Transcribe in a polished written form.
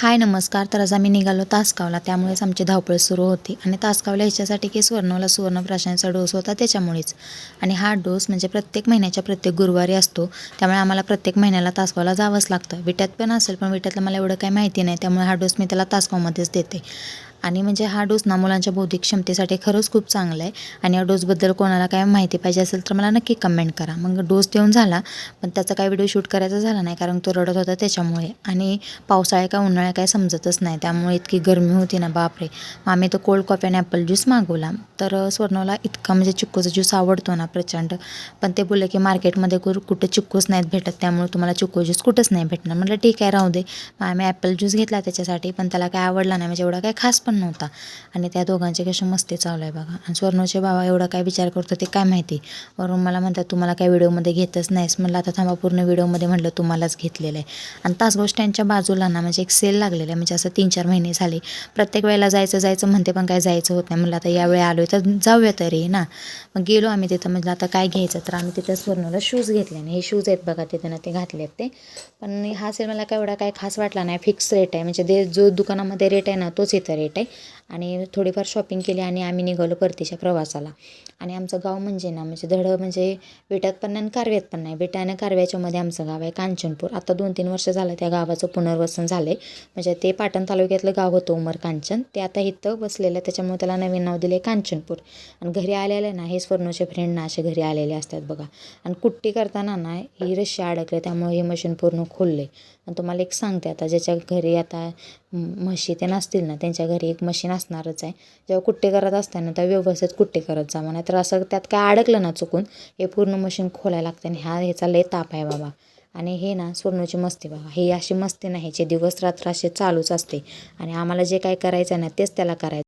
हाय नमस्कार. तर आज आम्ही निघालो तासगावला, त्यामुळेच आमची धावपळ सुरू होती. आणि तासगावला ह्याच्यासाठी की स्वर्णला सुवर्णप्राशनाचा डोस होता त्याच्यामुळेच. आणि हा डोस म्हणजे प्रत्येक महिन्याच्या प्रत्येक गुरुवारी असतो, त्यामुळे आम्हाला प्रत्येक महिन्याला तासगावला जावंच लागतं. विट्यात पण असेल, पण विट्यातलं मला एवढं काही माहिती नाही, त्यामुळे हा डोस मी त्याला तासगावमध्येच देते. आणि म्हणजे हा डोस ना मुलांच्या बौद्धिक क्षमतेसाठी खरंच खूप चांगला आहे. आणि या डोसबद्दल कोणाला काय माहिती पाहिजे असेल तर मला नक्की कमेंट करा. मग डोस देऊन झाला, पण त्याचा काही व्हिडिओ शूट करायचा झाला नाही, कारण तो रडत होता त्याच्यामुळे. आणि पावसाळा का उन्हाळा काय समजतच नाही, त्यामुळे इतकी गरमी होती ना बापरे. मग आम्ही तो कोल्ड कॉफी आणि ॲपल ज्यूस मागवला. तर स्वर्णला इतका म्हणजे चिक्कूचा ज्यूस आवडतो ना प्रचंड, पण ते बोलले की मार्केटमध्ये कुठे चिक्कूच नाहीत भेटत, त्यामुळे तुम्हाला चिक्कू ज्यूस कुठंच नाही भेटणार. म्हटलं ठीक आहे राहू दे. मग आम्ही ॲपल ज्यूस घेतला त्याच्यासाठी, पण त्याला काय आवडला नाही, म्हणजे एवढा काय खास पण नव्हता. आणि त्या दोघांची कशी मस्ती चालू आहे बघा. आणि स्वर्णचे बाबा एवढा काय विचार करतो ते काय माहिती. वरून मला म्हणतात तुम्हाला काय व्हिडिओमध्ये घेतच नाहीस. म्हटलं आता थांबा, पूर्ण व्हिडिओमध्ये म्हटलं तुम्हालाच घेतलेलं आहे. आणि तासगाव स्टँडच्या बाजूला ना म्हणजे एक सेल लागलेला आहे, म्हणजे असं 3-4 महिने झाले. प्रत्येक वेळेला जायचं म्हणते, पण काय जायचं होत नाही. म्हटलं आता यावेळी आलो आहे तर जाऊया तरी ना. मग गेलो आम्ही तिथं. म्हटलं आता काय घ्यायचं, तर आम्ही तिथं स्वर्णला शूज घेतले. आणि हे शूज आहेत बघा तिथं ना, ते घातले आहेत ते. पण हा सेल मला काय एवढा काय खास वाटला नाही. फिक्स रेट आहे, म्हणजे ते जो दुकानामध्ये रेट आहे ना तोच इथं रेट आहे. आणि थोडीफार शॉपिंग केली आणि आम्ही निघालो परतीच्या प्रवासाला. आणि आमचं गाव म्हणजे ना म्हणजे म्हणजे विट्यात पण नाही आणि कारव्यात पण नाही. विटा आणि कारव्याच्यामध्ये आमचं गाव आहे कांचनपूर. आता 2-3 वर्ष झालं त्या गावाचं पुनर्वसन झालं आहे. म्हणजे ते पाटण तालुक्यातलं गाव होतं उमर कांचन, ते आता इथं बसलेलं आहे, त्याच्यामुळे त्याला नवीन नाव दिले कांचनपूर. आणि घरी आलेले ना हे स्वर्णचे फ्रेंड ना असे घरी आलेले असतात बघा. आणि कुट्टी करताना ना ही रश्शी अडकले, त्यामुळे हे मशीन पूर्ण खोलले. आणि तुम्हाला एक सांगते, आता ज्याच्या घरी आता म्हशी ते नसतील ना त्यांच्या घरी एक मशीन असणारच आहे. जेव्हा कुट्टे करत असताना त्या व्यवस्थित कुट्टे करत जावं, नाही तर असं त्यात काय अडकलं ना चुकून हे पूर्ण मशीन खोलायला लागते. आणि ह्याचा लय ताप आहे बाबा. आणि हे ना स्वर्णची मस्ती बघा, ही अशी मस्ती नाही, ह्याचे दिवस रात्र असे चालूच असते. आणि आम्हाला जे काय करायचं आहे ना तेच त्याला करायचं.